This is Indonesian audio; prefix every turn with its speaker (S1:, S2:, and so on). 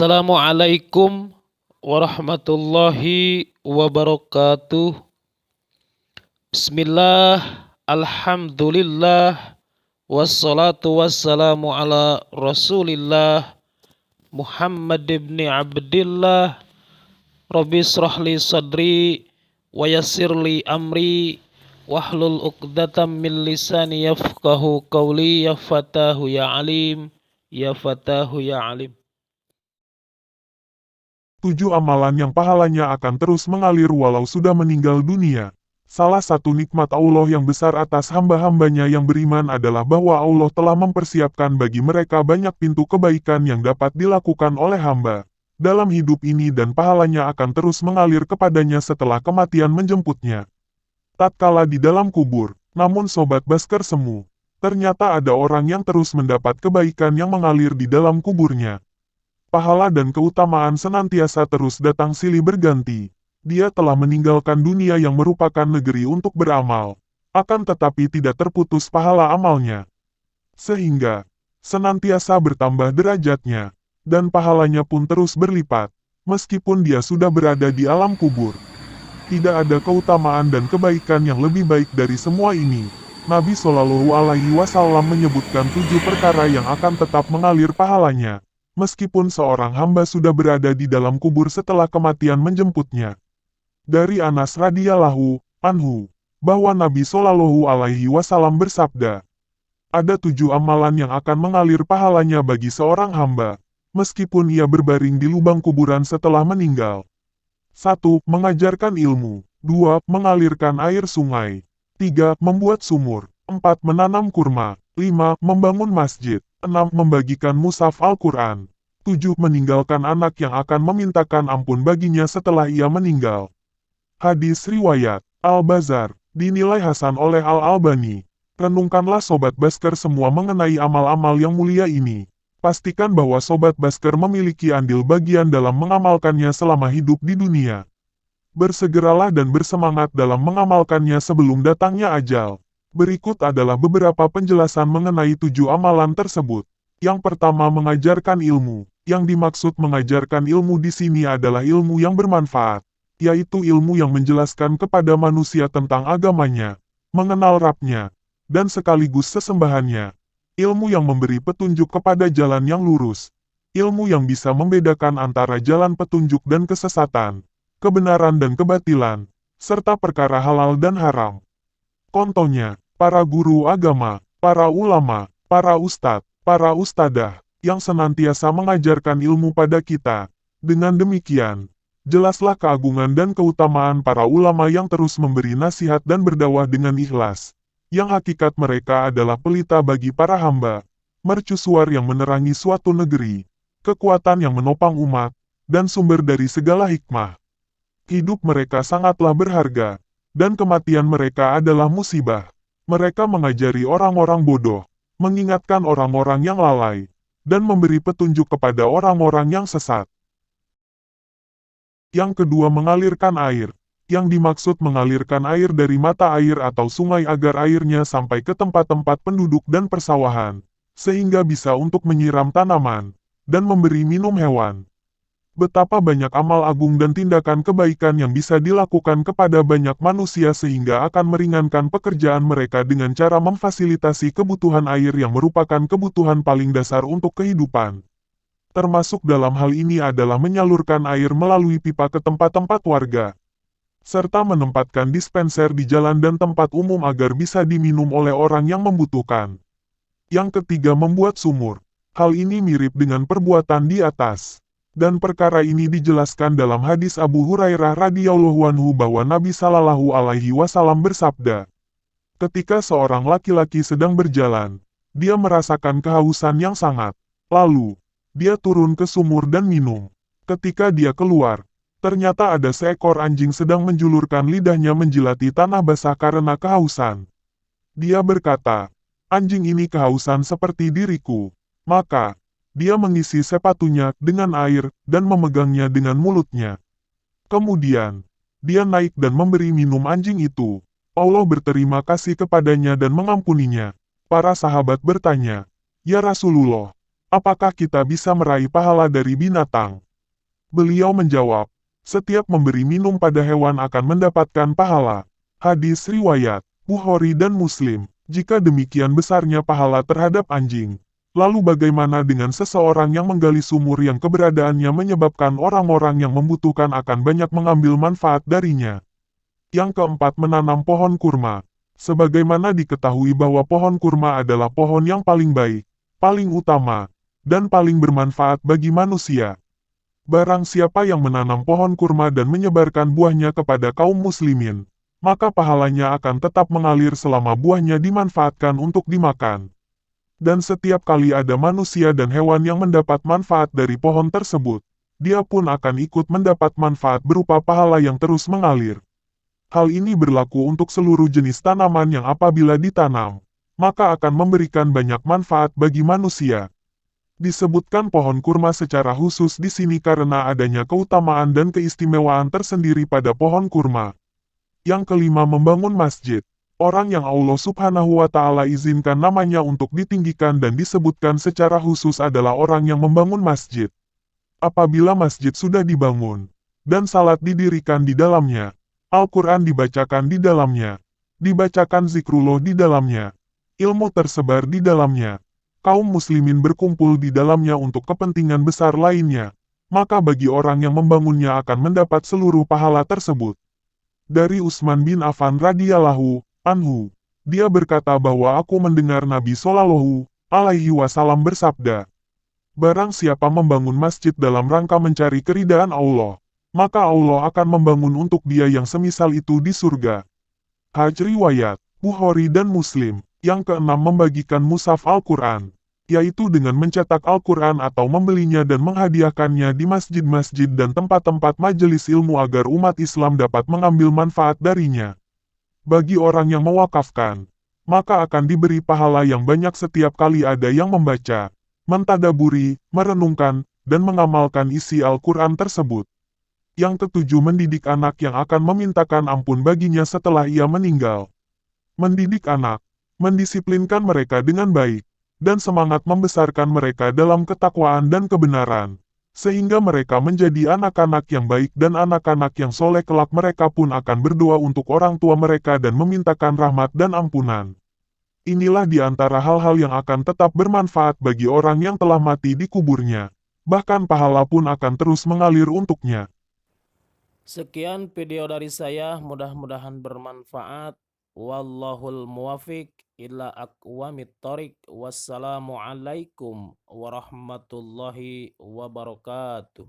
S1: Assalamualaikum warahmatullahi wabarakatuh. Bismillah, alhamdulillah, wassalatu wassalamu ala rasulillah Muhammad ibn Abdillah. Rabbi israhli sadri wa yassirli amri wahlul uqdatam min lisani yafqahu qawli. Ya fatahu ya alim, ya fatahu ya alim.
S2: 7 amalan yang pahalanya akan terus mengalir walau sudah meninggal dunia. Salah satu nikmat Allah yang besar atas hamba-hambanya yang beriman adalah bahwa Allah telah mempersiapkan bagi mereka banyak pintu kebaikan yang dapat dilakukan oleh hamba dalam hidup ini dan pahalanya akan terus mengalir kepadanya setelah kematian menjemputnya. Tatkala di dalam kubur, namun sobat Basker semu, ternyata ada orang yang terus mendapat kebaikan yang mengalir di dalam kuburnya. Pahala dan keutamaan senantiasa terus datang silih berganti. Dia telah meninggalkan dunia yang merupakan negeri untuk beramal, akan tetapi tidak terputus pahala amalnya. Sehingga, senantiasa bertambah derajatnya, dan pahalanya pun terus berlipat, meskipun dia sudah berada di alam kubur. Tidak ada keutamaan dan kebaikan yang lebih baik dari semua ini. Nabi Shallallahu Alaihi Wasallam menyebutkan 7 perkara yang akan tetap mengalir pahalanya, meskipun seorang hamba sudah berada di dalam kubur setelah kematian menjemputnya. Dari Anas radhiyallahu anhu, bahwa Nabi Shallallahu Alaihi Wasallam bersabda, ada 7 amalan yang akan mengalir pahalanya bagi seorang hamba, meskipun ia berbaring di lubang kuburan setelah meninggal. 1. Mengajarkan ilmu. 2. Mengalirkan air sungai. 3. Membuat sumur. 4. Menanam kurma. 5. Membangun masjid. 6. Membagikan mushaf Al-Quran. 7. Meninggalkan anak yang akan memintakan ampun baginya setelah ia meninggal. Hadis riwayat Al-Bazar, dinilai hasan oleh Al-Albani. Renungkanlah Sobat Basker semua mengenai amal-amal yang mulia ini. Pastikan bahwa Sobat Basker memiliki andil bagian dalam mengamalkannya selama hidup di dunia. Bersegeralah dan bersemangat dalam mengamalkannya sebelum datangnya ajal. Berikut adalah beberapa penjelasan mengenai 7 amalan tersebut. Yang pertama, mengajarkan ilmu. Yang dimaksud mengajarkan ilmu di sini adalah ilmu yang bermanfaat, yaitu ilmu yang menjelaskan kepada manusia tentang agamanya, mengenal Rabb-nya, dan sekaligus sesembahannya. Ilmu yang memberi petunjuk kepada jalan yang lurus. Ilmu yang bisa membedakan antara jalan petunjuk dan kesesatan, kebenaran dan kebatilan, serta perkara halal dan haram. Contohnya, para guru agama, para ulama, para ustadz, para ustadah, yang senantiasa mengajarkan ilmu pada kita. Dengan demikian, jelaslah keagungan dan keutamaan para ulama yang terus memberi nasihat dan berdakwah dengan ikhlas, yang hakikat mereka adalah pelita bagi para hamba, mercusuar yang menerangi suatu negeri, kekuatan yang menopang umat, dan sumber dari segala hikmah. Hidup mereka sangatlah berharga, dan kematian mereka adalah musibah. Mereka mengajari orang-orang bodoh, mengingatkan orang-orang yang lalai, dan memberi petunjuk kepada orang-orang yang sesat. Yang kedua, mengalirkan air. Yang dimaksud mengalirkan air dari mata air atau sungai agar airnya sampai ke tempat-tempat penduduk dan persawahan, sehingga bisa untuk menyiram tanaman, dan memberi minum hewan. Betapa banyak amal agung dan tindakan kebaikan yang bisa dilakukan kepada banyak manusia sehingga akan meringankan pekerjaan mereka dengan cara memfasilitasi kebutuhan air yang merupakan kebutuhan paling dasar untuk kehidupan. Termasuk dalam hal ini adalah menyalurkan air melalui pipa ke tempat-tempat warga, serta menempatkan dispenser di jalan dan tempat umum agar bisa diminum oleh orang yang membutuhkan. Yang ketiga, membuat sumur. Hal ini mirip dengan perbuatan di atas. Dan perkara ini dijelaskan dalam hadis Abu Hurairah radhiyallahu anhu bahwa Nabi Shallallahu Alaihi Wasallam bersabda, ketika seorang laki-laki sedang berjalan, dia merasakan kehausan yang sangat. Lalu, dia turun ke sumur dan minum. Ketika dia keluar, ternyata ada seekor anjing sedang menjulurkan lidahnya menjilati tanah basah karena kehausan. Dia berkata, anjing ini kehausan seperti diriku. Maka, dia mengisi sepatunya dengan air dan memegangnya dengan mulutnya. Kemudian, dia naik dan memberi minum anjing itu. Allah berterima kasih kepadanya dan mengampuninya. Para sahabat bertanya, ya Rasulullah, apakah kita bisa meraih pahala dari binatang? Beliau menjawab, setiap memberi minum pada hewan akan mendapatkan pahala. Hadis riwayat Bukhari dan Muslim. Jika demikian besarnya pahala terhadap anjing, lalu bagaimana dengan seseorang yang menggali sumur yang keberadaannya menyebabkan orang-orang yang membutuhkan akan banyak mengambil manfaat darinya? Yang keempat, menanam pohon kurma. Sebagaimana diketahui bahwa pohon kurma adalah pohon yang paling baik, paling utama, dan paling bermanfaat bagi manusia. Barang siapa yang menanam pohon kurma dan menyebarkan buahnya kepada kaum muslimin, maka pahalanya akan tetap mengalir selama buahnya dimanfaatkan untuk dimakan. Dan setiap kali ada manusia dan hewan yang mendapat manfaat dari pohon tersebut, dia pun akan ikut mendapat manfaat berupa pahala yang terus mengalir. Hal ini berlaku untuk seluruh jenis tanaman yang apabila ditanam, maka akan memberikan banyak manfaat bagi manusia. Disebutkan pohon kurma secara khusus di sini karena adanya keutamaan dan keistimewaan tersendiri pada pohon kurma. Yang kelima, membangun masjid. Orang yang Allah Subhanahu wa Ta'ala izinkan namanya untuk ditinggikan dan disebutkan secara khusus adalah orang yang membangun masjid. Apabila masjid sudah dibangun, dan salat didirikan di dalamnya, Al-Quran dibacakan di dalamnya, dibacakan zikrullah di dalamnya, ilmu tersebar di dalamnya, kaum muslimin berkumpul di dalamnya untuk kepentingan besar lainnya, maka bagi orang yang membangunnya akan mendapat seluruh pahala tersebut. Dari Utsman bin Affan radhiyallahu anhu, dia berkata bahwa aku mendengar Nabi Shallallahu alaihi wasallam bersabda, barang siapa membangun masjid dalam rangka mencari keridaan Allah, maka Allah akan membangun untuk dia yang semisal itu di surga. Haj riwayat Bukhari dan Muslim. Yang keenam, membagikan mushaf Al-Quran, yaitu dengan mencetak Al-Quran atau membelinya dan menghadiahkannya di masjid-masjid dan tempat-tempat majelis ilmu agar umat Islam dapat mengambil manfaat darinya. Bagi orang yang mewakafkan, maka akan diberi pahala yang banyak setiap kali ada yang membaca, mentadaburi, merenungkan, dan mengamalkan isi Al-Quran tersebut. Yang ketujuh, mendidik anak yang akan memintakan ampun baginya setelah ia meninggal. Mendidik anak, mendisiplinkan mereka dengan baik, dan semangat membesarkan mereka dalam ketakwaan dan kebenaran, sehingga mereka menjadi anak-anak yang baik dan anak-anak yang soleh kelak. Mereka pun akan berdoa untuk orang tua mereka dan memintakan rahmat dan ampunan. Inilah di antara hal-hal yang akan tetap bermanfaat bagi orang yang telah mati di kuburnya. Bahkan pahala pun akan terus mengalir untuknya.
S1: Sekian video dari saya, mudah-mudahan bermanfaat. Wallahul muwafiq ila aqwamit thoriq. Wassalamualaikum warahmatullahi wabarakatuh.